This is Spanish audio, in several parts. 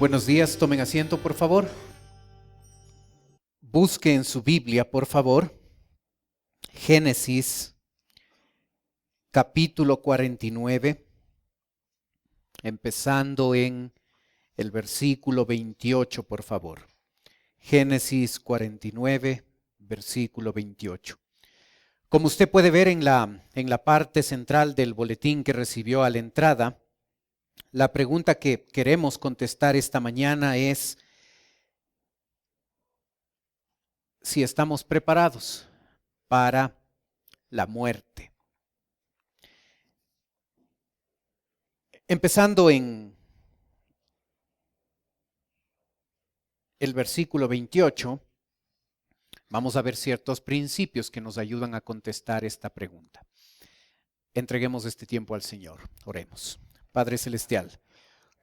Buenos días, tomen asiento por favor. Busque en su Biblia por favor Génesis capítulo 49, empezando en el versículo 28 por favor. Génesis 49, versículo 28. Como usted puede ver en la parte central del boletín que recibió a la entrada, la pregunta que queremos contestar esta mañana es si estamos preparados para la muerte. Empezando en el versículo 28, vamos a ver ciertos principios que nos ayudan a contestar esta pregunta. Entreguemos este tiempo al Señor. Oremos. Padre Celestial,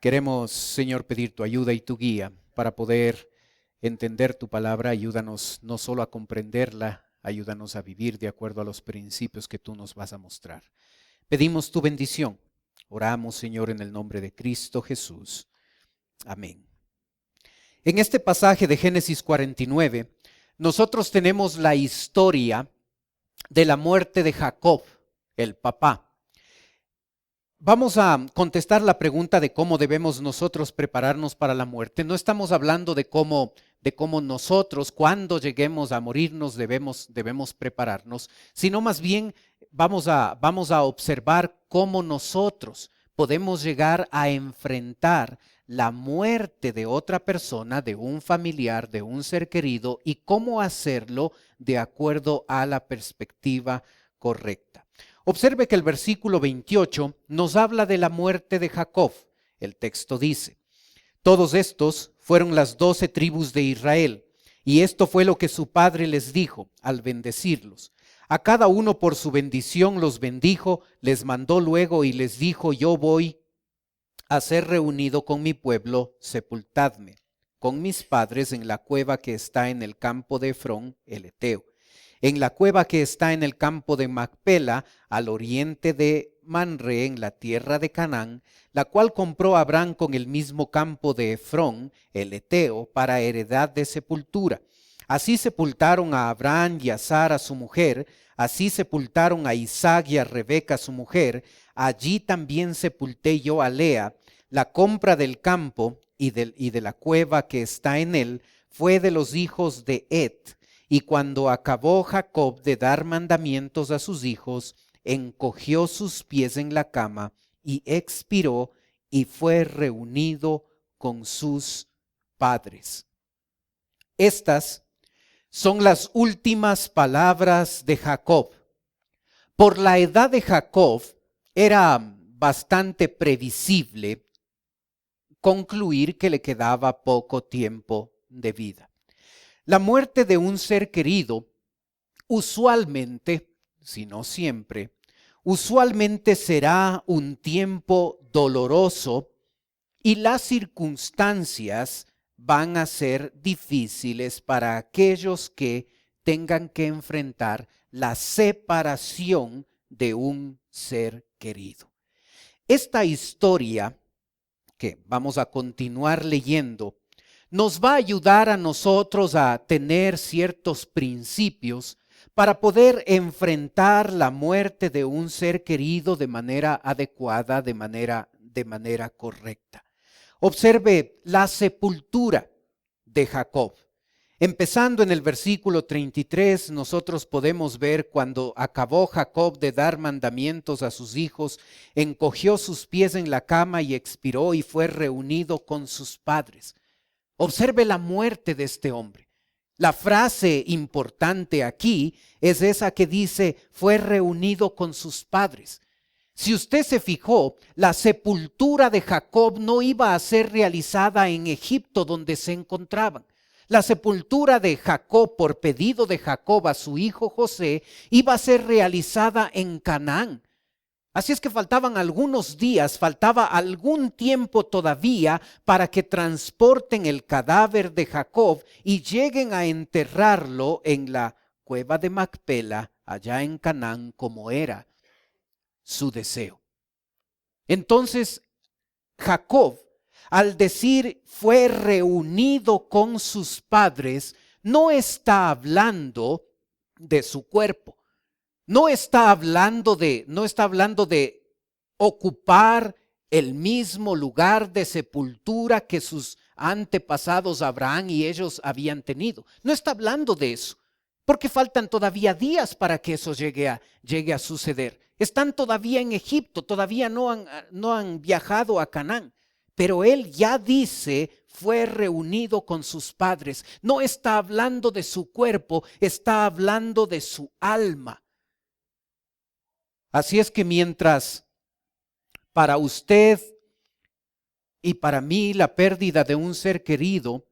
queremos, Señor, pedir tu ayuda y tu guía para poder entender tu palabra. Ayúdanos no solo a comprenderla, ayúdanos a vivir de acuerdo a los principios que tú nos vas a mostrar. Pedimos tu bendición. Oramos, Señor, en el nombre de Cristo Jesús. Amén. En este pasaje de Génesis 49, nosotros tenemos la historia de la muerte de Jacob, el papá. Vamos a contestar la pregunta de cómo debemos nosotros prepararnos para la muerte. No estamos hablando de cómo nosotros, cuando lleguemos a morirnos, debemos prepararnos, sino más bien vamos a observar cómo nosotros podemos llegar a enfrentar la muerte de otra persona, de un familiar, de un ser querido, y cómo hacerlo de acuerdo a la perspectiva correcta. Observe que el versículo 28 nos habla de la muerte de Jacob. El texto dice: todos estos fueron las 12 tribus de Israel, y esto fue lo que su padre les dijo al bendecirlos. A cada uno por su bendición los bendijo, les mandó luego y les dijo: yo voy a ser reunido con mi pueblo, sepultadme con mis padres en la cueva que está en el campo de Efrón, el Eteo, en la cueva que está en el campo de Macpela, al oriente de Manre, en la tierra de Canaán, la cual compró Abraham con el mismo campo de Efrón, el Eteo, para heredad de sepultura. Así sepultaron a Abraham y a Sara su mujer, así sepultaron a Isaac y a Rebeca su mujer, allí también sepulté yo a Lea. La compra del campo y de la cueva que está en él fue de los hijos de Ed. Y cuando acabó Jacob de dar mandamientos a sus hijos, encogió sus pies en la cama y expiró y fue reunido con sus padres. Estas son las últimas palabras de Jacob. Por la edad de Jacob era bastante previsible concluir que le quedaba poco tiempo de vida. La muerte de un ser querido, usualmente, si no siempre, usualmente será un tiempo doloroso y las circunstancias van a ser difíciles para aquellos que tengan que enfrentar la separación de un ser querido. Esta historia que vamos a continuar leyendo nos va a ayudar a nosotros a tener ciertos principios para poder enfrentar la muerte de un ser querido de manera adecuada, de manera correcta. Observe la sepultura de Jacob. Empezando en el versículo 33, nosotros podemos ver cuando acabó Jacob de dar mandamientos a sus hijos, encogió sus pies en la cama y expiró y fue reunido con sus padres. Observe la muerte de este hombre. La frase importante aquí es esa que dice, fue reunido con sus padres. Si usted se fijó, la sepultura de Jacob no iba a ser realizada en Egipto donde se encontraban. La sepultura de Jacob, por pedido de Jacob a su hijo José, iba a ser realizada en Canaán. Así es que faltaban algunos días, faltaba algún tiempo todavía para que transporten el cadáver de Jacob y lleguen a enterrarlo en la cueva de Macpela, allá en Canaán, como era su deseo. Entonces, Jacob Al decir fue reunido con sus padres, no está hablando de su cuerpo. No está hablando de ocupar el mismo lugar de sepultura que sus antepasados Abraham y ellos habían tenido. No está hablando de eso, porque faltan todavía días para que eso llegue a suceder. Están todavía en Egipto, todavía no han viajado a Canaán. Pero él ya dice, fue reunido con sus padres. No está hablando de su cuerpo, está hablando de su alma. Así es que mientras para usted y para mí la pérdida de un ser querido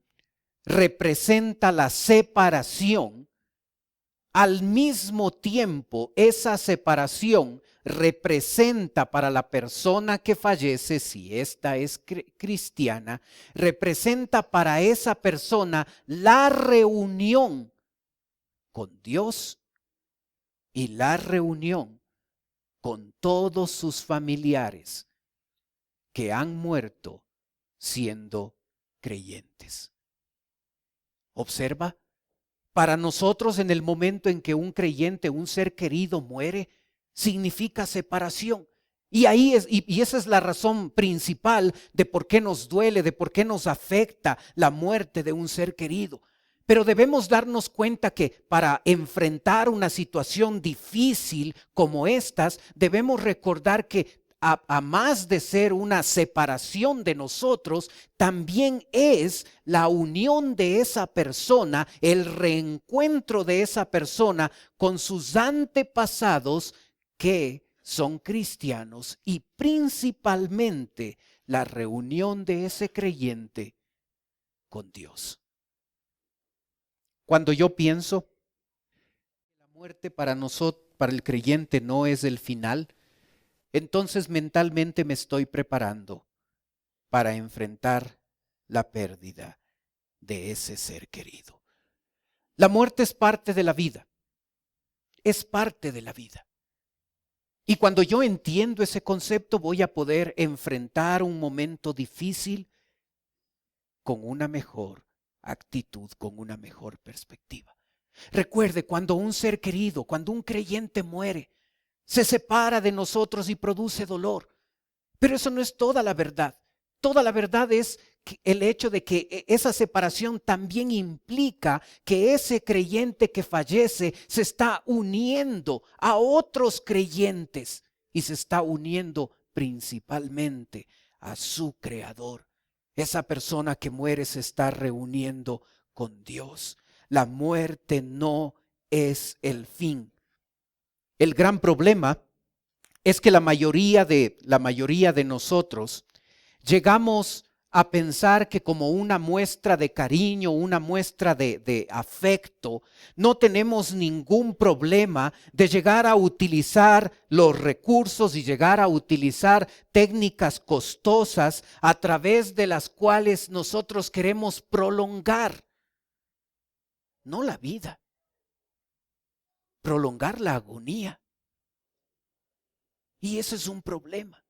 representa la separación, al mismo tiempo esa separación representa para la persona que fallece, si ésta es cristiana, representa para esa persona la reunión con Dios y la reunión con todos sus familiares que han muerto siendo creyentes. Observa, para nosotros en el momento en que un creyente, un ser querido muere, significa separación. Y esa es la razón principal de por qué nos duele, de por qué nos afecta la muerte de un ser querido. Pero debemos darnos cuenta que para enfrentar una situación difícil como estas, debemos recordar que a más de ser una separación de nosotros, también es la unión de esa persona, el reencuentro de esa persona con sus antepasados que son cristianos, y principalmente la reunión de ese creyente con Dios. Cuando yo pienso que la muerte para nosotros, para el creyente, no es el final, entonces mentalmente me estoy preparando para enfrentar la pérdida de ese ser querido. La muerte es parte de la vida, es parte de la vida. Y cuando yo entiendo ese concepto, voy a poder enfrentar un momento difícil con una mejor actitud, con una mejor perspectiva. Recuerde, cuando un ser querido, cuando un creyente muere, se separa de nosotros y produce dolor. Pero eso no es toda la verdad. Toda la verdad es el hecho de que esa separación también implica que ese creyente que fallece se está uniendo a otros creyentes y se está uniendo principalmente a su Creador. Esa persona que muere se está reuniendo con Dios. La muerte no es el fin. El gran problema es que la mayoría de nosotros llegamos a pensar que como una muestra de cariño, una muestra de afecto, no tenemos ningún problema de llegar a utilizar los recursos y llegar a utilizar técnicas costosas a través de las cuales nosotros queremos prolongar, no la vida, prolongar la agonía. Y eso es un problema.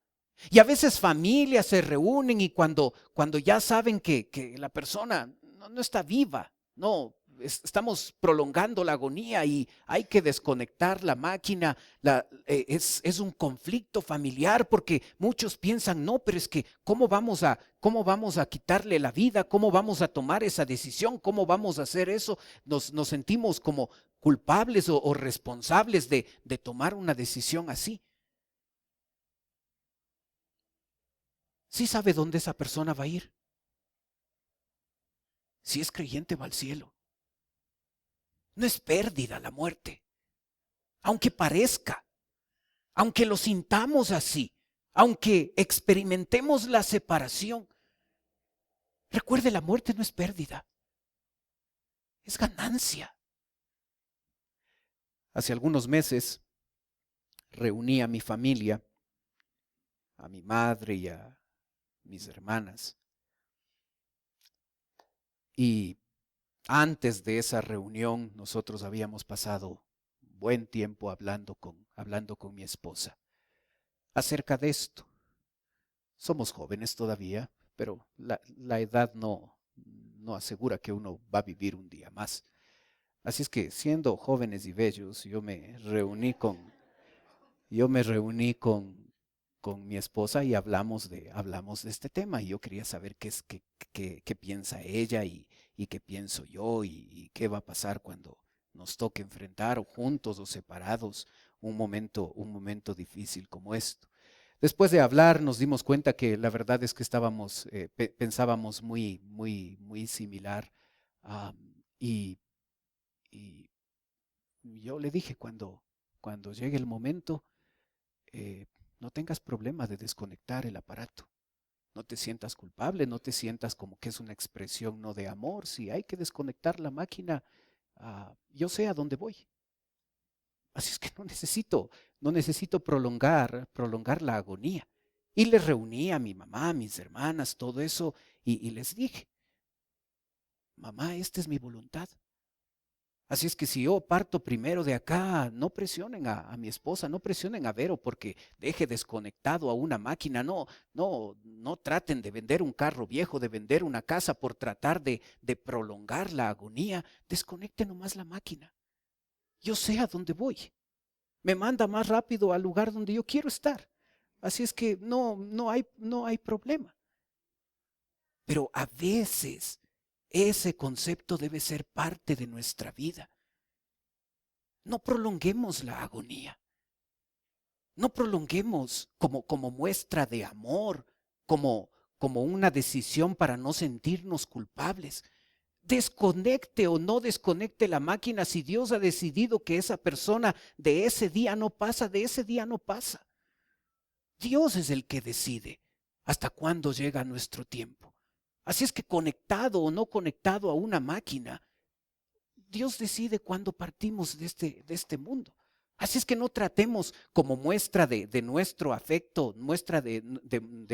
Y a veces familias se reúnen y cuando ya saben que la persona no está viva, no, estamos prolongando la agonía y hay que desconectar la máquina, es un conflicto familiar porque muchos piensan, no, pero es que ¿cómo vamos a quitarle la vida? ¿Cómo vamos a tomar esa decisión? ¿Cómo vamos a hacer eso? Nos sentimos como culpables o responsables de tomar una decisión así. Sí sabe dónde esa persona va a ir. Si es creyente, va al cielo. No es pérdida la muerte. Aunque parezca, aunque lo sintamos así, aunque experimentemos la separación. Recuerde, la muerte no es pérdida, es ganancia. Hace algunos meses reuní a mi familia, a mi madre y a mis hermanas. Y antes de esa reunión nosotros habíamos pasado buen tiempo hablando con mi esposa acerca de esto. Somos jóvenes todavía, pero la edad no asegura que uno va a vivir un día más. Así es que siendo jóvenes y bellos, yo me reuní con mi esposa y hablamos de este tema. Y yo quería saber qué piensa ella y qué pienso yo y qué va a pasar cuando nos toque enfrentar o juntos o separados un momento difícil como esto. Después de hablar nos dimos cuenta que la verdad es que pensábamos muy similar. ah, y, y yo le dije, cuando llegue el momento, eh, no tengas problema de desconectar el aparato. No te sientas culpable, no te sientas como que es una expresión no de amor. Si hay que desconectar la máquina, yo sé a dónde voy. Así es que no necesito prolongar la agonía. Y les reuní a mi mamá, a mis hermanas, todo eso, y les dije, mamá, esta es mi voluntad. Así es que si yo parto primero de acá, no presionen a mi esposa, no presionen a Vero porque deje desconectado a una máquina. No traten de vender un carro viejo, de vender una casa por tratar de prolongar la agonía. Desconecten nomás la máquina. Yo sé a dónde voy. Me manda más rápido al lugar donde yo quiero estar. Así es que no hay problema. Pero a veces ese concepto debe ser parte de nuestra vida. No prolonguemos la agonía. No prolonguemos como muestra de amor, como una decisión para no sentirnos culpables. Desconecte o no desconecte la máquina. Si Dios ha decidido que esa persona de ese día no pasa, de ese día no pasa. Dios es el que decide hasta cuándo llega nuestro tiempo. Así es que conectado o no conectado a una máquina, Dios decide cuándo partimos de este mundo. Así es que no tratemos como muestra de nuestro afecto, muestra de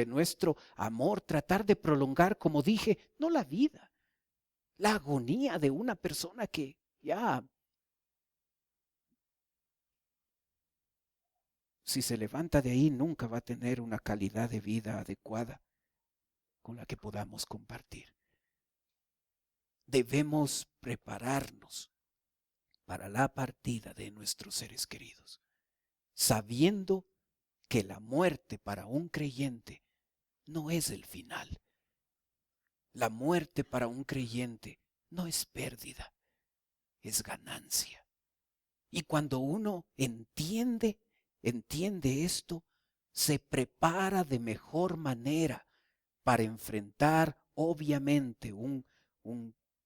nuestro amor, tratar de prolongar, como dije, no la vida, la agonía de una persona que ya, si se levanta de ahí, nunca va a tener una calidad de vida adecuada con la que podamos compartir. Debemos prepararnos para la partida de nuestros seres queridos, sabiendo que la muerte para un creyente no es el final. La muerte para un creyente no es pérdida, es ganancia. Y cuando uno entiende esto, se prepara de mejor manera para enfrentar, obviamente, un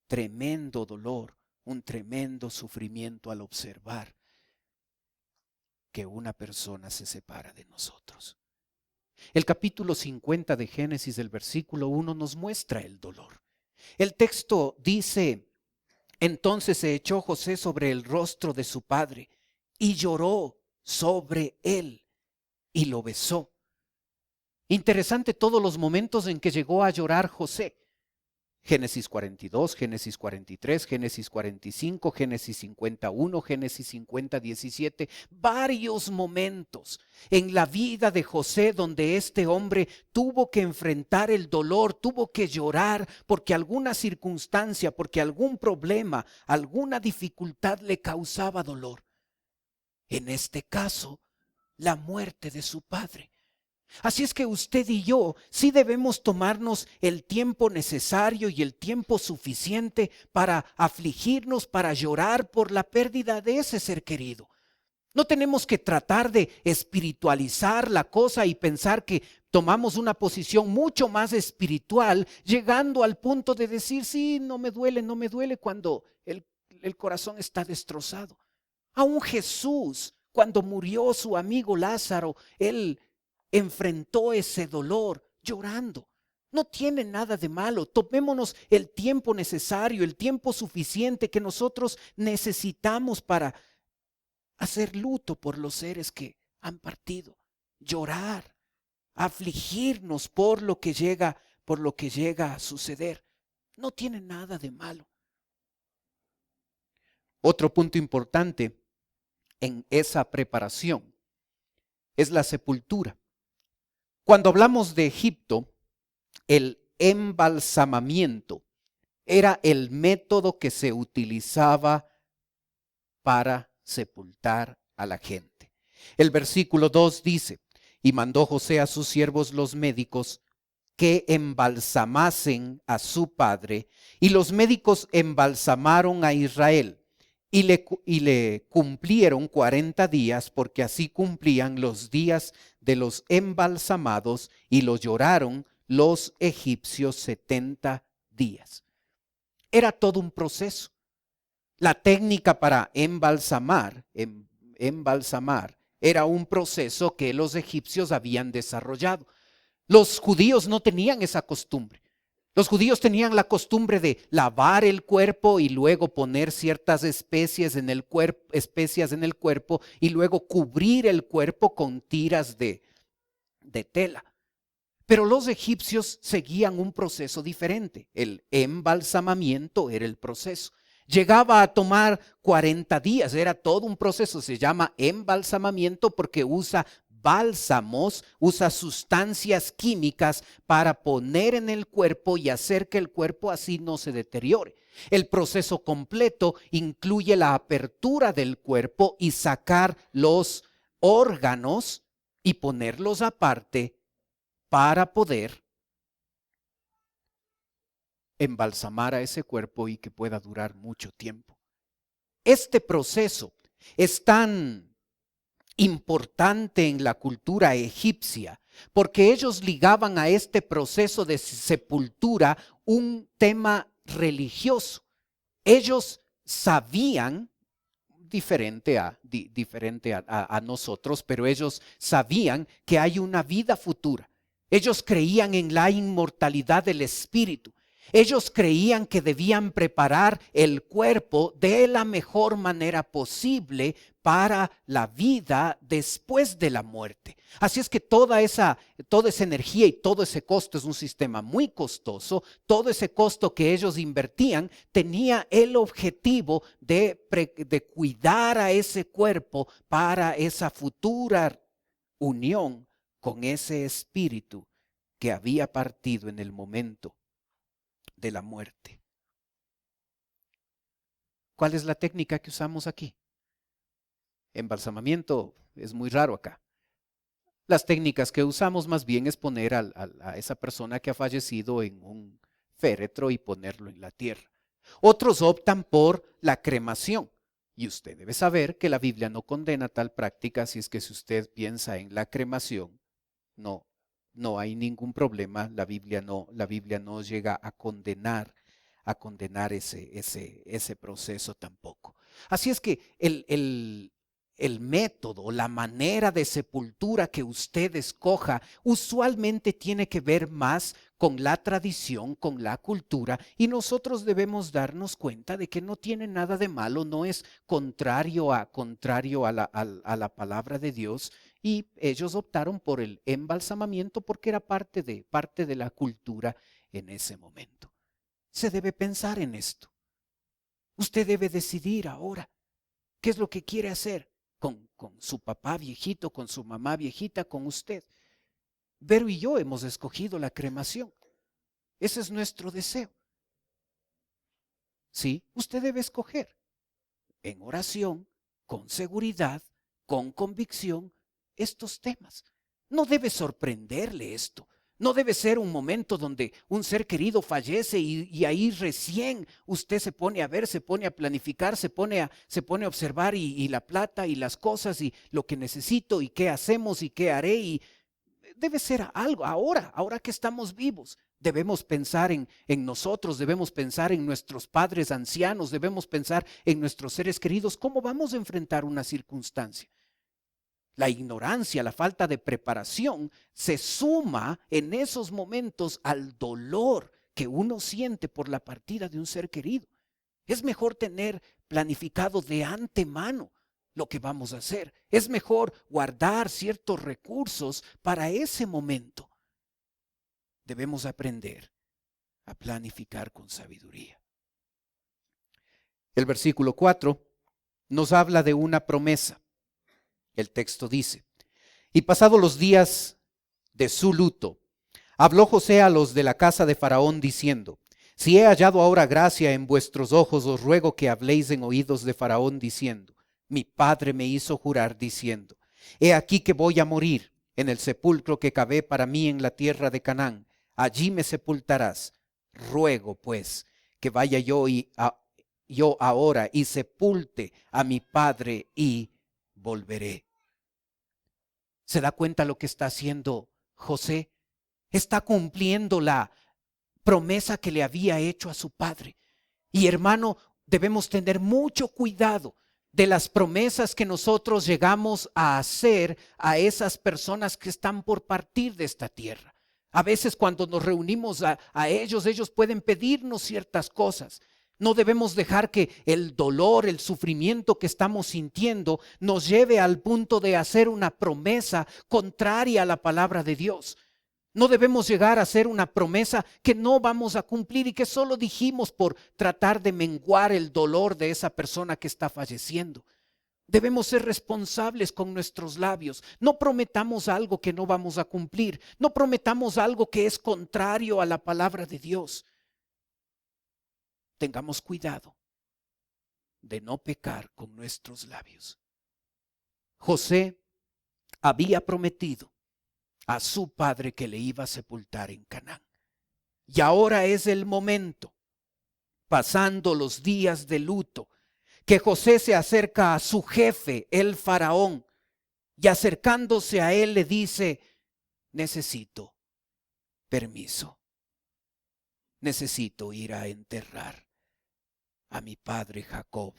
tremendo dolor, un tremendo sufrimiento al observar que una persona se separa de nosotros. El capítulo 50 de Génesis, del versículo 1, nos muestra el dolor. El texto dice: entonces se echó José sobre el rostro de su padre y lloró sobre él y lo besó. Interesante todos los momentos en que llegó a llorar José. Génesis 42, Génesis 43, Génesis 45, Génesis 51, Génesis 50, 17, varios momentos en la vida de José donde este hombre tuvo que enfrentar el dolor, tuvo que llorar porque alguna circunstancia, porque algún problema, alguna dificultad le causaba dolor. En este caso, la muerte de su padre. Así es que usted y yo sí debemos tomarnos el tiempo necesario y el tiempo suficiente para afligirnos, para llorar por la pérdida de ese ser querido. No tenemos que tratar de espiritualizar la cosa y pensar que tomamos una posición mucho más espiritual, llegando al punto de decir, sí, no me duele, cuando el corazón está destrozado. Aún Jesús, cuando murió su amigo Lázaro, él enfrentó ese dolor llorando. No tiene nada de malo. Tomémonos el tiempo necesario, el tiempo suficiente que nosotros necesitamos para hacer luto por los seres que han partido, llorar, afligirnos por lo que llega a suceder. No tiene nada de malo. Otro punto importante en esa preparación es la sepultura. Cuando hablamos de Egipto, el embalsamamiento era el método que se utilizaba para sepultar a la gente. El versículo 2 dice: y mandó José a sus siervos los médicos que embalsamasen a su padre, y los médicos embalsamaron a Israel, y le cumplieron 40 días, porque así cumplían los días de los embalsamados, y lo lloraron los egipcios 70 días. Era todo un proceso. La técnica para embalsamar era un proceso que los egipcios habían desarrollado. Los judíos no tenían esa costumbre. Los judíos tenían la costumbre de lavar el cuerpo y luego poner ciertas especias en el cuerpo y luego cubrir el cuerpo con tiras de tela. Pero los egipcios seguían un proceso diferente. El embalsamamiento era el proceso. Llegaba a tomar 40 días, era todo un proceso. Se llama embalsamamiento porque usa bálsamos, usa sustancias químicas para poner en el cuerpo y hacer que el cuerpo así no se deteriore. El proceso completo incluye la apertura del cuerpo y sacar los órganos y ponerlos aparte para poder embalsamar a ese cuerpo y que pueda durar mucho tiempo. Este proceso es tan importante en la cultura egipcia porque ellos ligaban a este proceso de sepultura un tema religioso. Ellos sabían, diferente a nosotros, pero ellos sabían que hay una vida futura. Ellos creían en la inmortalidad del espíritu. Ellos creían que debían preparar el cuerpo de la mejor manera posible para la vida después de la muerte. Así es que toda esa energía y todo ese costo es un sistema muy costoso. Todo ese costo que ellos invertían tenía el objetivo de cuidar a ese cuerpo para esa futura unión con ese espíritu que había partido en el momento de la muerte. ¿Cuál es la técnica que usamos aquí? Embalsamamiento es muy raro acá. Las técnicas que usamos más bien es poner a esa persona que ha fallecido en un féretro y ponerlo en la tierra. Otros optan por la cremación. Y usted debe saber que la Biblia no condena tal práctica, así es que si usted piensa en la cremación, no hay ningún problema. La Biblia no llega a condenar ese proceso tampoco. Así es que el método, la manera de sepultura que usted escoja usualmente tiene que ver más con la tradición, con la cultura, y nosotros debemos darnos cuenta de que no tiene nada de malo, no es contrario a la palabra de Dios. Y ellos optaron por el embalsamamiento porque era parte de la cultura en ese momento. Se debe pensar en esto. Usted debe decidir ahora qué es lo que quiere hacer con su papá viejito, con su mamá viejita, con usted. Vero y yo hemos escogido la cremación. Ese es nuestro deseo. Sí, usted debe escoger en oración, con seguridad, con convicción, estos temas. No debe sorprenderle esto. No debe ser un momento donde un ser querido fallece y ahí recién usted se pone a ver, se pone a planificar, se pone a observar y la plata y las cosas y lo que necesito y qué hacemos y qué haré. Y debe ser algo ahora que estamos vivos. Debemos pensar en nosotros, debemos pensar en nuestros padres ancianos, debemos pensar en nuestros seres queridos. ¿Cómo vamos a enfrentar una circunstancia? La ignorancia, la falta de preparación se suma en esos momentos al dolor que uno siente por la partida de un ser querido. Es mejor tener planificado de antemano lo que vamos a hacer. Es mejor guardar ciertos recursos para ese momento. Debemos aprender a planificar con sabiduría. El versículo 4 nos habla de una promesa. El texto dice: y pasados los días de su luto, Habló José a los de la casa de Faraón diciendo: si he hallado ahora gracia en vuestros ojos, os ruego que habléis en oídos de Faraón diciendo: mi padre me hizo jurar diciendo: he aquí que voy a morir en el sepulcro que cavé para mí en la tierra de Canaán, allí me sepultarás. Ruego pues que vaya yo ahora y sepulte a mi padre y volveré. ¿Se da cuenta lo que está haciendo José? Está cumpliendo la promesa que le había hecho a su padre. Y hermano, debemos tener mucho cuidado de las promesas que nosotros llegamos a hacer a esas personas que están por partir de esta tierra. A veces cuando nos reunimos a ellos pueden pedirnos ciertas cosas. No debemos dejar que el dolor, el sufrimiento que estamos sintiendo nos lleve al punto de hacer una promesa contraria a la palabra de Dios. No debemos llegar a hacer una promesa que no vamos a cumplir y que solo dijimos por tratar de menguar el dolor de esa persona que está falleciendo. Debemos ser responsables con nuestros labios. No prometamos algo que no vamos a cumplir. No prometamos algo que es contrario a la palabra de Dios. Tengamos cuidado de no pecar con nuestros labios. José había prometido a su padre que le iba a sepultar en Canaán. Y ahora es el momento, pasando los días de luto, que José se acerca a su jefe, el faraón, y acercándose a él le dice: necesito permiso, necesito ir a enterrar a mi padre Jacob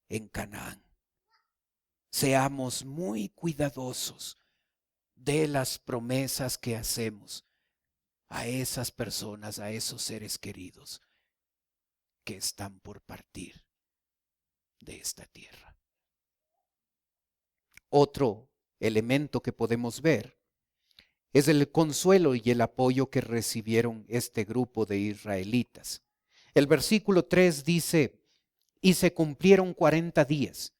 en Canaán. Seamos muy cuidadosos de las promesas que hacemos a esas personas, a esos seres queridos que están por partir de esta tierra. Otro elemento que podemos ver es el consuelo y el apoyo que recibieron este grupo de israelitas. El versículo 3 dice: y se cumplieron 40 días,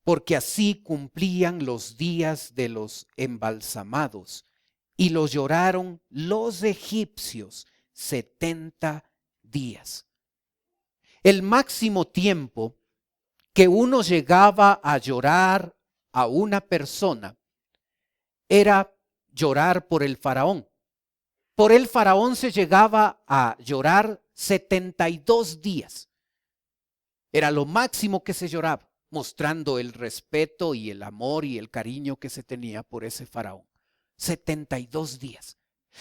porque así cumplían los días de los embalsamados, y los lloraron los egipcios 70 días. El máximo tiempo que uno llegaba a llorar a una persona era llorar por el faraón. Por el faraón se llegaba a llorar 72 días. Era lo máximo que se lloraba, mostrando el respeto y el amor y el cariño que se tenía por ese faraón. 72 días.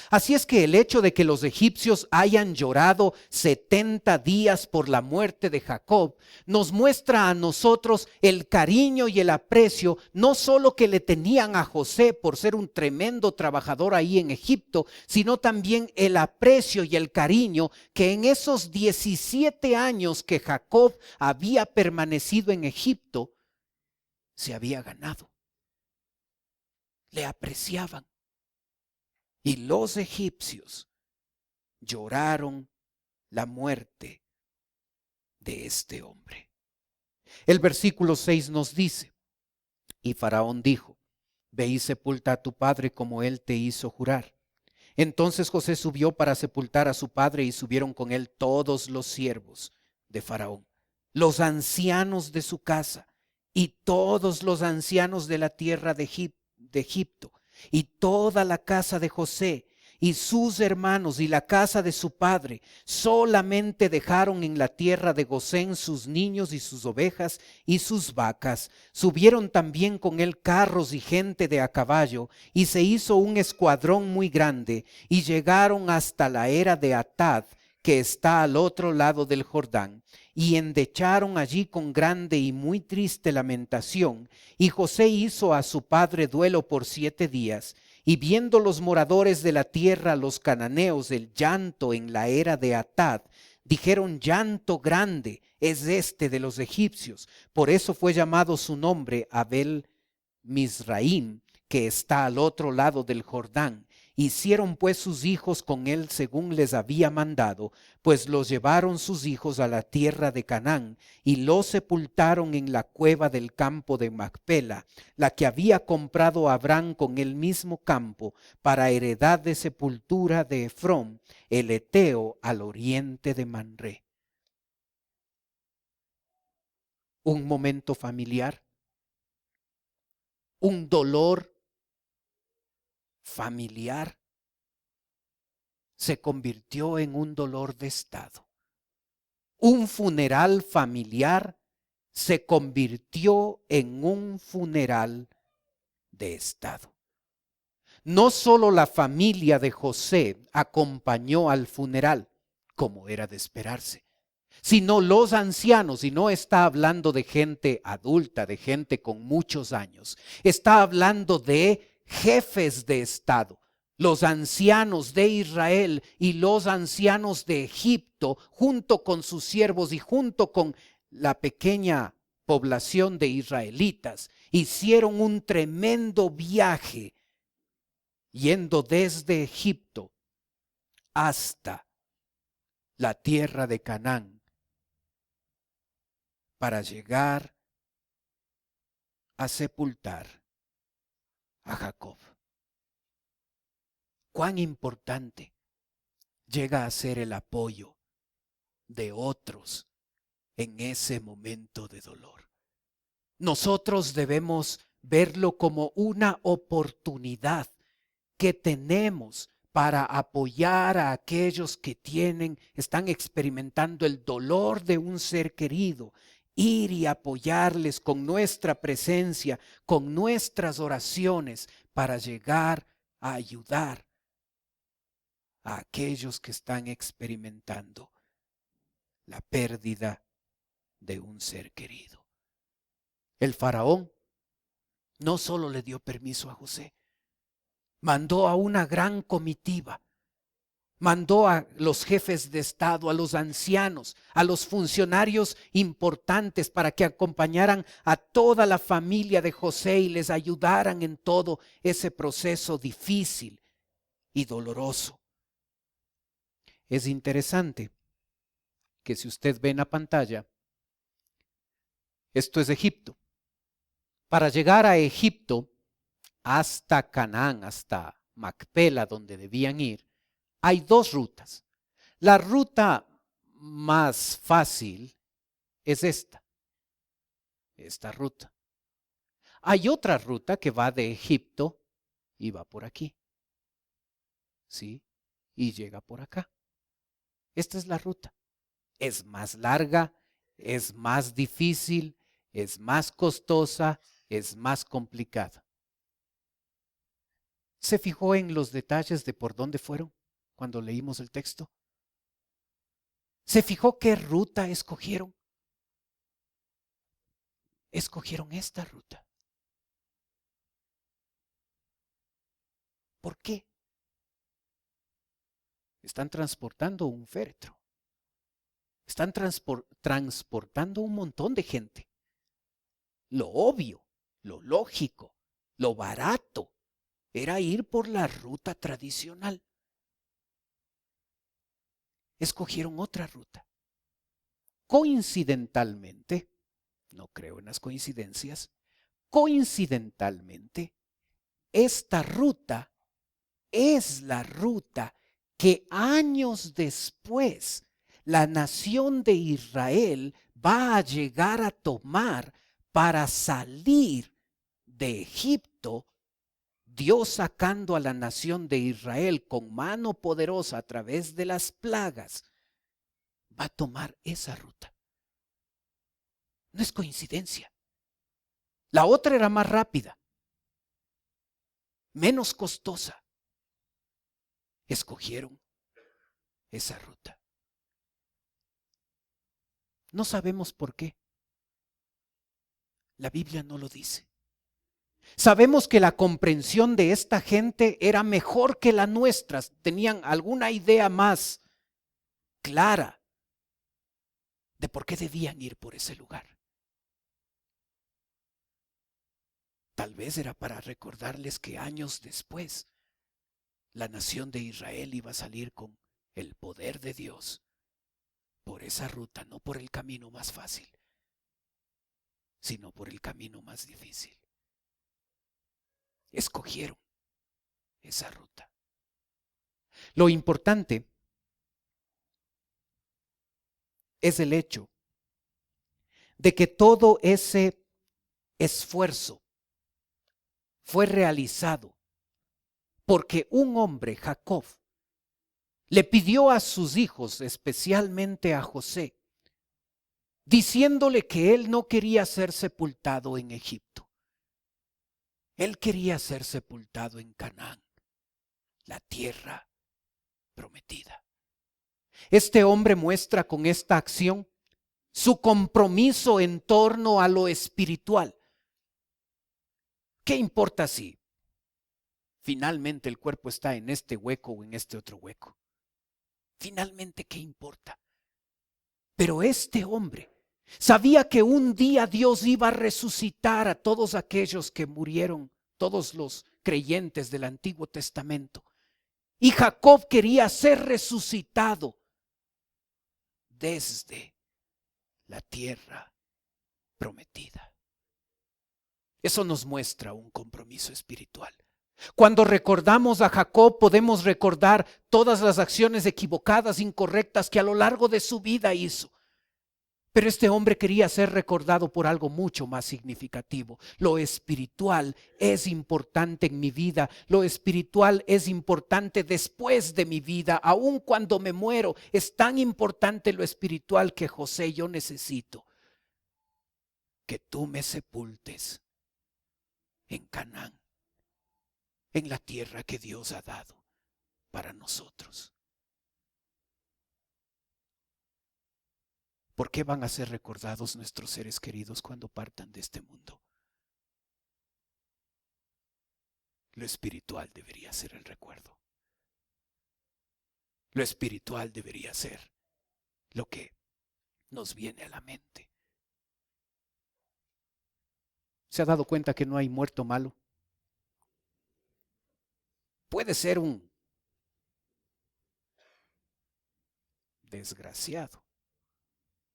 Así es que el hecho de que los egipcios hayan llorado 70 días por la muerte de Jacob nos muestra a nosotros el cariño y el aprecio no solo que le tenían a José por ser un tremendo trabajador ahí en Egipto, sino también el aprecio y el cariño que en esos 17 años que Jacob había permanecido en Egipto se había ganado. Le apreciaban. Y los egipcios lloraron la muerte de este hombre. El versículo 6 nos dice: y Faraón dijo: ve y sepulta a tu padre como él te hizo jurar. Entonces José subió para sepultar a su padre, y subieron con él todos los siervos de Faraón, los ancianos de su casa, y todos los ancianos de la tierra de Egipto, y toda la casa de José, y sus hermanos, y la casa de su padre. Solamente dejaron en la tierra de Gosén sus niños y sus ovejas y sus vacas. Subieron también con él carros y gente de a caballo, y se hizo un escuadrón muy grande, y llegaron hasta la era de Atad, que está al otro lado del Jordán, y endecharon allí con grande y muy triste lamentación. Y José hizo a su padre duelo por 7 días, y viendo los moradores de la tierra, los cananeos, el llanto en la era de Atad, dijeron: llanto grande es este de los egipcios. Por eso fue llamado su nombre Abel Mizraim, que está al otro lado del Jordán. Hicieron pues sus hijos con él según les había mandado, pues los llevaron sus hijos a la tierra de Canaán y los sepultaron en la cueva del campo de Macpela, la que había comprado Abraham con el mismo campo para heredad de sepultura de Efrón, el heteo, al oriente de Manré. Un momento familiar, un dolor familiar se convirtió en un dolor de estado. Un funeral familiar se convirtió en un funeral de estado. No solo la familia de José acompañó al funeral, como era de esperarse, sino los ancianos, y no está hablando de gente adulta, de gente con muchos años, está hablando de jefes de estado. Los ancianos de Israel y los ancianos de Egipto, junto con sus siervos y junto con la pequeña población de israelitas, hicieron un tremendo viaje yendo desde Egipto hasta la tierra de Canaán para llegar a sepultar a Jacob. Cuán importante llega a ser el apoyo de otros en ese momento de dolor. Nosotros debemos verlo como una oportunidad que tenemos para apoyar a aquellos que están experimentando el dolor de un ser querido, ir y apoyarles con nuestra presencia, con nuestras oraciones, para llegar a ayudar a aquellos que están experimentando la pérdida de un ser querido. El faraón no solo le dio permiso a José, mandó a una gran comitiva, mandó a los jefes de estado, a los ancianos, a los funcionarios importantes para que acompañaran a toda la familia de José y les ayudaran en todo ese proceso difícil y doloroso. Es interesante que si usted ve en la pantalla, esto es Egipto. Para llegar a Egipto, hasta Canaán, hasta Macpela, donde debían ir, hay dos rutas. La ruta más fácil es esta ruta. Hay otra ruta que va de Egipto y va por aquí, ¿sí? Y llega por acá. Esta es la ruta. Es más larga, es más difícil, es más costosa, es más complicada. ¿Se fijó en los detalles de por dónde fueron cuando leímos el texto? ¿Se fijó qué ruta escogieron? Escogieron esta ruta. ¿Por qué? Están transportando un féretro. Están transportando un montón de gente. Lo obvio, lo lógico, lo barato era ir por la ruta tradicional. Escogieron otra ruta. Coincidentalmente, no creo en las coincidencias, coincidentalmente, esta ruta es la ruta que años después la nación de Israel va a llegar a tomar para salir de Egipto, Dios sacando a la nación de Israel con mano poderosa a través de las plagas, va a tomar esa ruta. No es coincidencia. La otra era más rápida, menos costosa. Escogieron esa ruta. No sabemos por qué. La Biblia no lo dice. Sabemos que la comprensión de esta gente era mejor que la nuestra. Tenían alguna idea más clara de por qué debían ir por ese lugar. Tal vez era para recordarles que años después la nación de Israel iba a salir con el poder de Dios por esa ruta, no por el camino más fácil, sino por el camino más difícil. Escogieron esa ruta. Lo importante es el hecho de que todo ese esfuerzo fue realizado porque un hombre, Jacob, le pidió a sus hijos, especialmente a José, diciéndole que él no quería ser sepultado en Egipto. Él quería ser sepultado en Canaán, la tierra prometida. Este hombre muestra con esta acción su compromiso en torno a lo espiritual. ¿Qué importa si finalmente el cuerpo está en este hueco o en este otro hueco? Finalmente, ¿qué importa? Pero este hombre sabía que un día Dios iba a resucitar a todos aquellos que murieron, todos los creyentes del Antiguo Testamento. Y Jacob quería ser resucitado desde la tierra prometida. Eso nos muestra un compromiso espiritual. Cuando recordamos a Jacob, podemos recordar todas las acciones equivocadas, incorrectas que a lo largo de su vida hizo. Pero este hombre quería ser recordado por algo mucho más significativo. Lo espiritual es importante en mi vida. Lo espiritual es importante después de mi vida. Aun cuando me muero, es tan importante lo espiritual que José, yo necesito que tú me sepultes en Canaán, en la tierra que Dios ha dado para nosotros. ¿Por qué van a ser recordados nuestros seres queridos cuando partan de este mundo? Lo espiritual debería ser el recuerdo. Lo espiritual debería ser lo que nos viene a la mente. ¿Se ha dado cuenta que no hay muerto malo? Puede ser un desgraciado.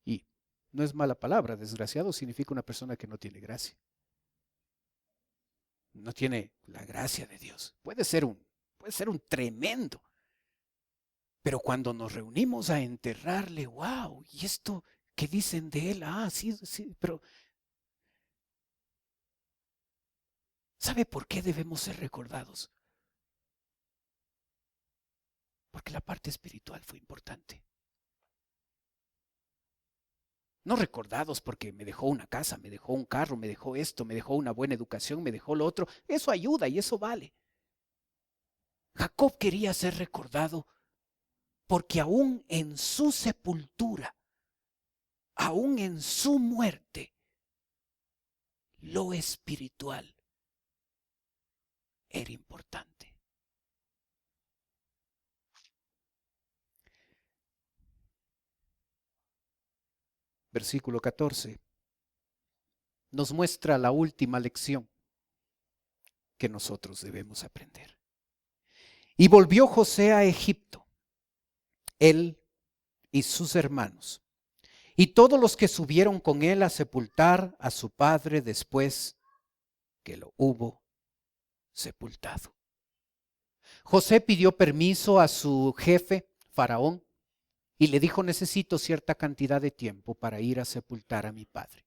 Y no es mala palabra, desgraciado significa una persona que no tiene gracia. No tiene la gracia de Dios. Puede ser un tremendo. Pero cuando nos reunimos a enterrarle, wow, ¿y esto qué dicen de él? Ah, sí, pero ¿sabe por qué debemos ser recordados? Porque la parte espiritual fue importante. No recordados porque me dejó una casa, me dejó un carro, me dejó esto, me dejó una buena educación, me dejó lo otro. Eso ayuda y eso vale. Jacob quería ser recordado porque aún en su sepultura, aún en su muerte, lo espiritual era importante. Versículo 14 nos muestra la última lección que nosotros debemos aprender. Y volvió José a Egipto, él y sus hermanos, y todos los que subieron con él a sepultar a su padre después que lo hubo sepultado. José pidió permiso a su jefe, Faraón, y le dijo: necesito cierta cantidad de tiempo para ir a sepultar a mi padre.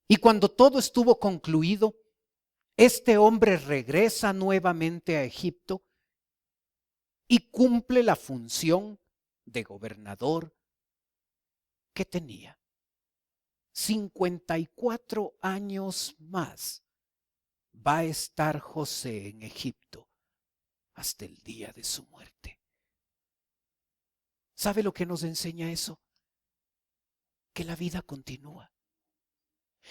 Y cuando todo estuvo concluido, este hombre regresa nuevamente a Egipto y cumple la función de gobernador que tenía. 54 años más va a estar José en Egipto hasta el día de su muerte. ¿Sabe lo que nos enseña eso? Que la vida continúa.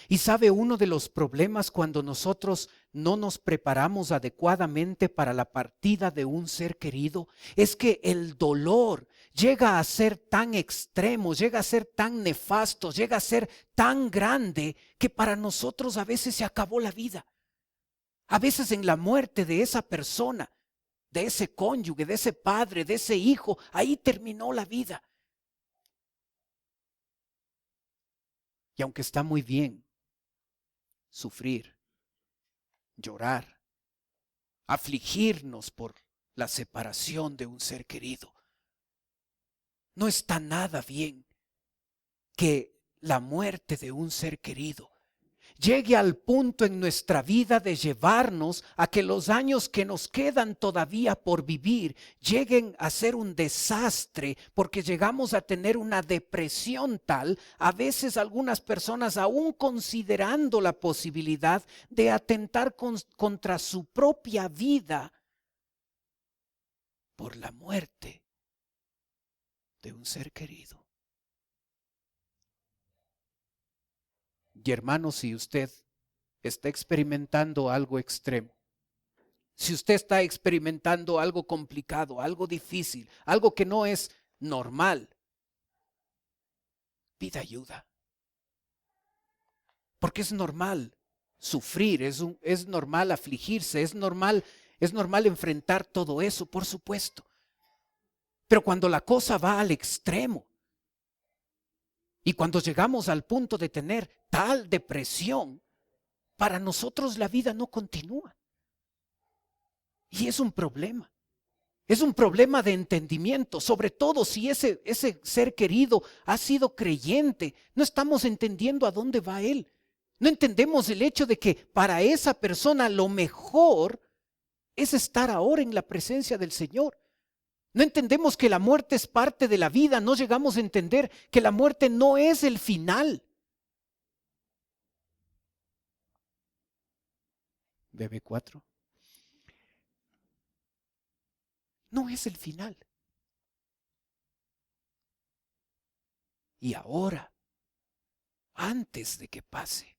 Y sabe, uno de los problemas cuando nosotros no nos preparamos adecuadamente para la partida de un ser querido es que el dolor llega a ser tan extremo, llega a ser tan nefasto, llega a ser tan grande que para nosotros a veces se acabó la vida. A veces en la muerte de esa persona de ese cónyuge, de ese padre, de ese hijo. Ahí terminó la vida. Y aunque está muy bien sufrir, llorar, afligirnos por la separación de un ser querido, no está nada bien que la muerte de un ser querido llegue al punto en nuestra vida de llevarnos a que los años que nos quedan todavía por vivir lleguen a ser un desastre, porque llegamos a tener una depresión tal, a veces algunas personas aún considerando la posibilidad de atentar contra su propia vida por la muerte de un ser querido. Y hermano, si usted está experimentando algo extremo, si usted está experimentando algo complicado, algo difícil, algo que no es normal, pida ayuda. Porque es normal sufrir, es normal afligirse, es normal enfrentar todo eso, por supuesto. Pero cuando la cosa va al extremo y cuando llegamos al punto de tener tal depresión, para nosotros la vida no continúa. Y es un problema. Es un problema de entendimiento, sobre todo si ese ser querido ha sido creyente. No estamos entendiendo a dónde va él. No entendemos el hecho de que para esa persona lo mejor es estar ahora en la presencia del Señor. No entendemos que la muerte es parte de la vida. No llegamos a entender que la muerte no es el final. Bebé 4. No es el final. Y ahora, antes de que pase,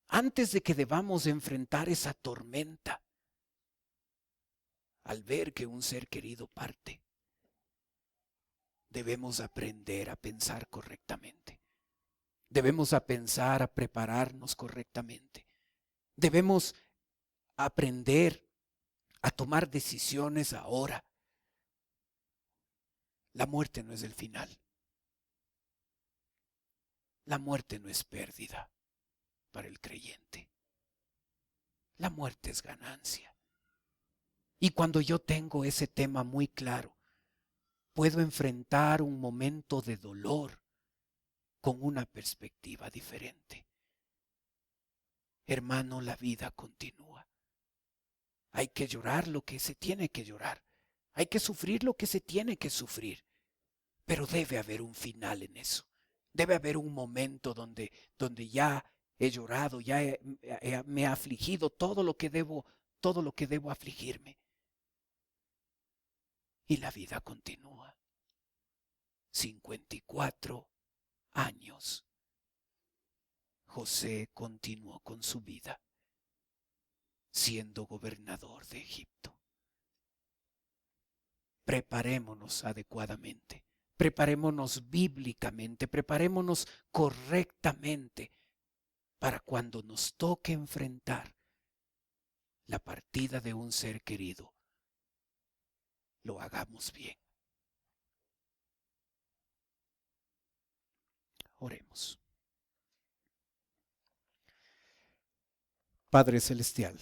antes de que debamos enfrentar esa tormenta, al ver que un ser querido parte, debemos aprender a pensar correctamente. Debemos a pensar, a prepararnos correctamente. Debemos aprender a tomar decisiones ahora. La muerte no es el final. La muerte no es pérdida para el creyente. La muerte es ganancia. Y cuando yo tengo ese tema muy claro, puedo enfrentar un momento de dolor con una perspectiva diferente. Hermano, la vida continúa. Hay que llorar lo que se tiene que llorar. Hay que sufrir lo que se tiene que sufrir. Pero debe haber un final en eso. Debe haber un momento donde ya he llorado, me he afligido todo lo que debo afligirme. Y la vida continúa. 54 años. José continuó con su vida, siendo gobernador de Egipto. Preparémonos adecuadamente, preparémonos bíblicamente, preparémonos correctamente para cuando nos toque enfrentar la partida de un ser querido, lo hagamos bien. Oremos. Padre Celestial,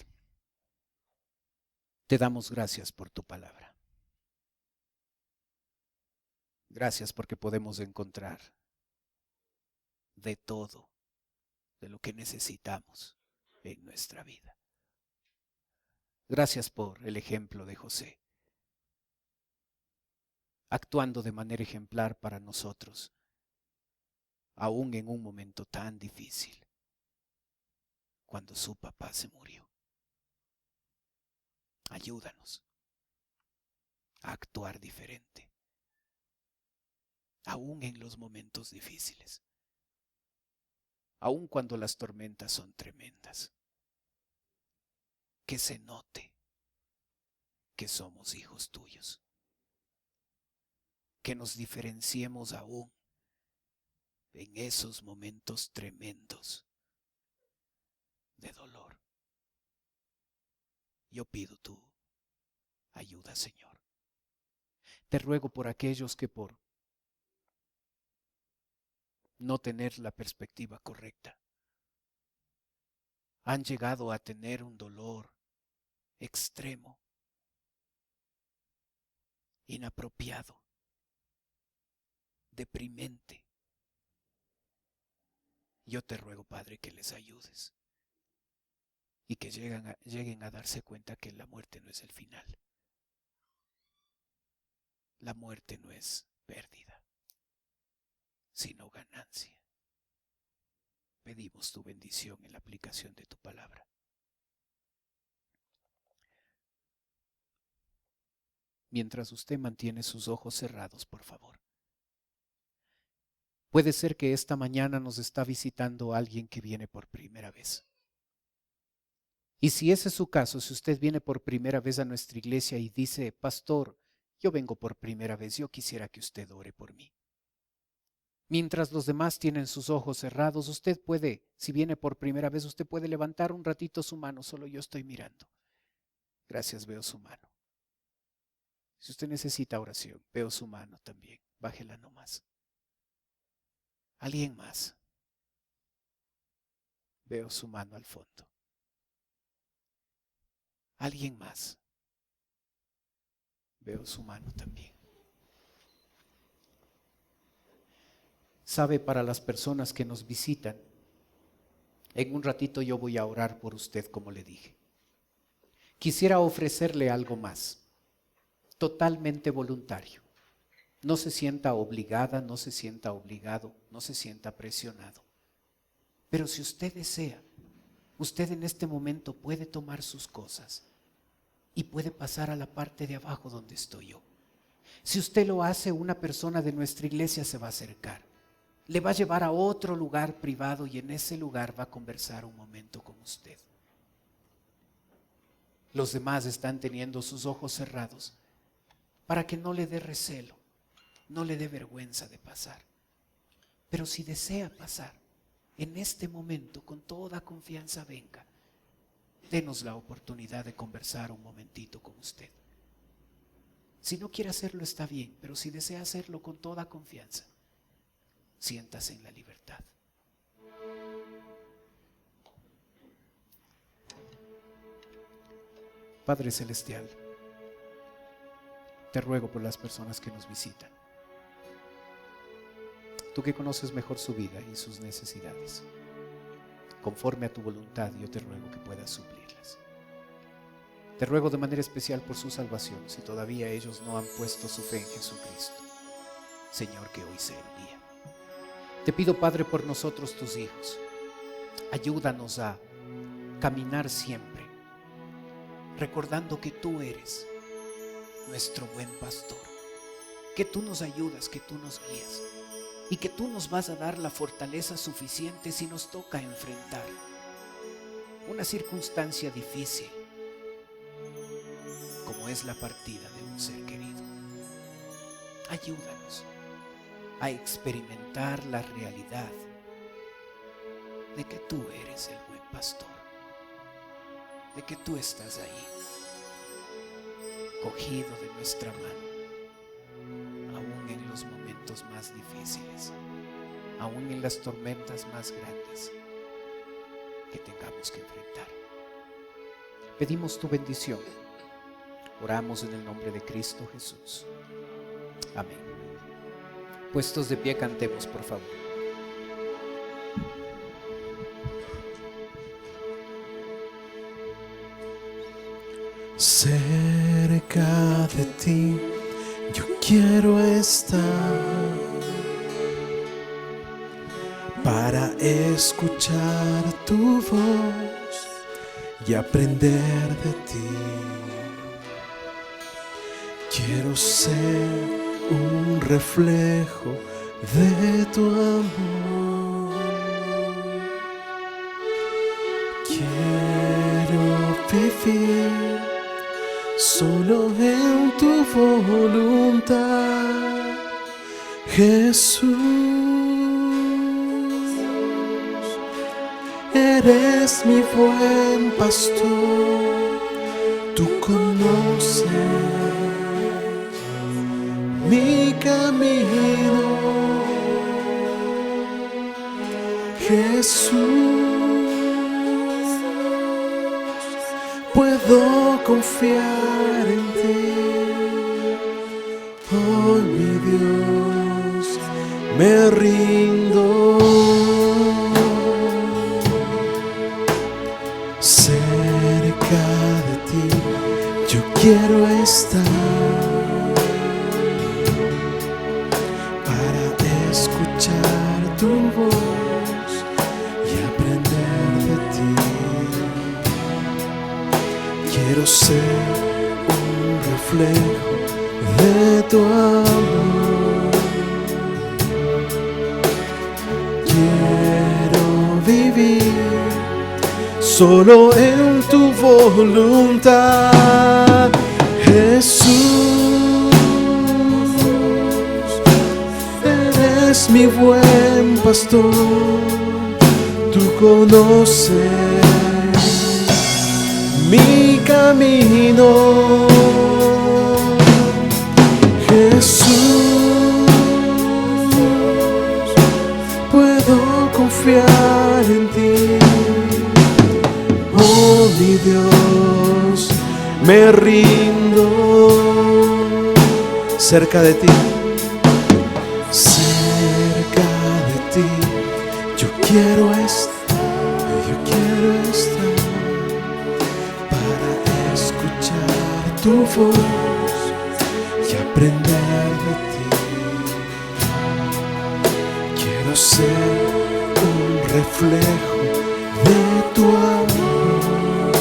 te damos gracias por tu palabra. Gracias porque podemos encontrar de todo, de lo que necesitamos en nuestra vida. Gracias por el ejemplo de José, actuando de manera ejemplar para nosotros, aún en un momento tan difícil, cuando su papá se murió. Ayúdanos a actuar diferente, aún en los momentos difíciles, aún cuando las tormentas son tremendas. Que se note que somos hijos tuyos, que nos diferenciemos aún en esos momentos tremendos de dolor. Yo pido tu ayuda, Señor. Te ruego por aquellos que por no tener la perspectiva correcta han llegado a tener un dolor extremo, inapropiado, deprimente. Yo te ruego, Padre, que les ayudes y que lleguen a darse cuenta que la muerte no es el final. La muerte no es pérdida, sino ganancia. Pedimos tu bendición en la aplicación de tu palabra. Mientras usted mantiene sus ojos cerrados, por favor. Puede ser que esta mañana nos está visitando alguien que viene por primera vez. Y si ese es su caso, si usted viene por primera vez a nuestra iglesia y dice, pastor, yo vengo por primera vez, yo quisiera que usted ore por mí. Mientras los demás tienen sus ojos cerrados, usted puede, si viene por primera vez, usted puede levantar un ratito su mano, solo yo estoy mirando. Gracias, veo su mano. Si usted necesita oración, veo su mano también, bájela nomás. ¿Alguien más? Veo su mano al fondo. ¿Alguien más? Veo su mano también. Sabe, para las personas que nos visitan, en un ratito yo voy a orar por usted, como le dije. Quisiera ofrecerle algo más, totalmente voluntario. No se sienta obligada, no se sienta obligado, no se sienta presionado. Pero si usted desea, usted en este momento puede tomar sus cosas y puede pasar a la parte de abajo donde estoy yo. Si usted lo hace, una persona de nuestra iglesia se va a acercar. Le va a llevar a otro lugar privado y en ese lugar va a conversar un momento con usted. Los demás están teniendo sus ojos cerrados para que no le dé recelo, no le dé vergüenza de pasar. Pero si desea pasar, en este momento, con toda confianza, venga. Denos la oportunidad de conversar un momentito con usted. Si no quiere hacerlo, está bien, pero si desea hacerlo con toda confianza, siéntase en la libertad. Padre Celestial, te ruego por las personas que nos visitan. Tú que conoces mejor su vida y sus necesidades, conforme a tu voluntad, yo te ruego que puedas suplirlas. Te ruego de manera especial por su salvación, si todavía ellos no han puesto su fe en Jesucristo. Señor, que hoy sea el día. Te pido, Padre, por nosotros tus hijos. Ayúdanos a caminar siempre, recordando que tú eres nuestro buen pastor, que tú nos ayudas, que tú nos guías y que tú nos vas a dar la fortaleza suficiente si nos toca enfrentar una circunstancia difícil, como es la partida de un ser querido. Ayúdanos a experimentar la realidad de que tú eres el buen pastor, de que tú estás ahí, cogido de nuestra mano, aún en los momentos más difíciles, aún en las tormentas más grandes que tengamos que enfrentar. Pedimos tu bendición. Oramos en el nombre de Cristo Jesús. Amén. Puestos de pie, cantemos, por favor. Cerca de ti yo quiero estar para escuchar tu voz y aprender de ti. Quiero ser un reflejo de tu amor. Quiero vivir solo en tu voluntad, Jesús. Eres mi buen pastor, tú conoces mi camino. Jesús, puedo confiar en ti. Oh, mi Dios, me rindo. Cerca de ti yo quiero estar para escuchar tu voz y aprender de ti. Quiero ser un reflejo de tu amor. Quiero vivir solo en tu voluntad, Jesús. Eres mi buen pastor, tú conoces mi camino. Jesús, puedo confiar en ti. Oh, mi Dios, me rindo. Cerca de ti, cerca de ti, yo quiero estar para escuchar tu voz y aprender de ti. Quiero ser un reflejo de tu amor.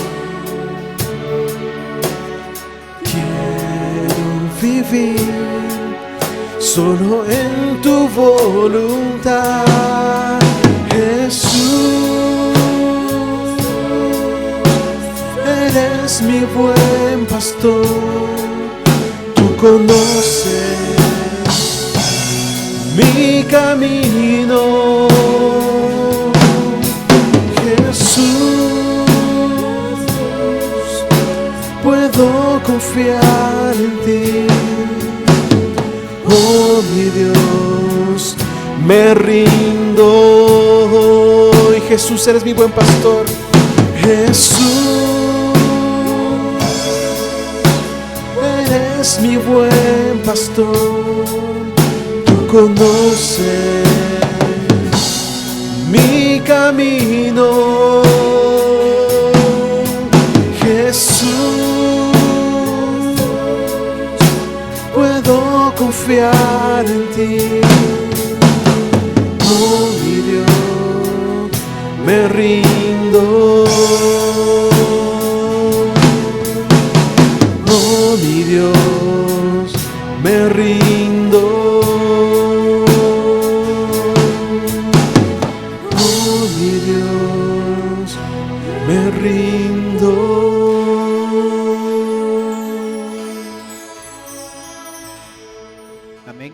Quiero vivir solo en tu voluntad, Jesús. Eres mi buen pastor, tú conoces mi camino. Jesús, puedo confiar en ti. Oh, mi Dios, me rindo. Y Jesús, eres mi buen pastor. Jesús, eres mi buen pastor, tú conoces mi camino. Jesús, puedo confiar en ti. Oh, mi Dios, me rindo. Oh, mi Dios, me rindo. Oh, mi Dios, me rindo. Amén.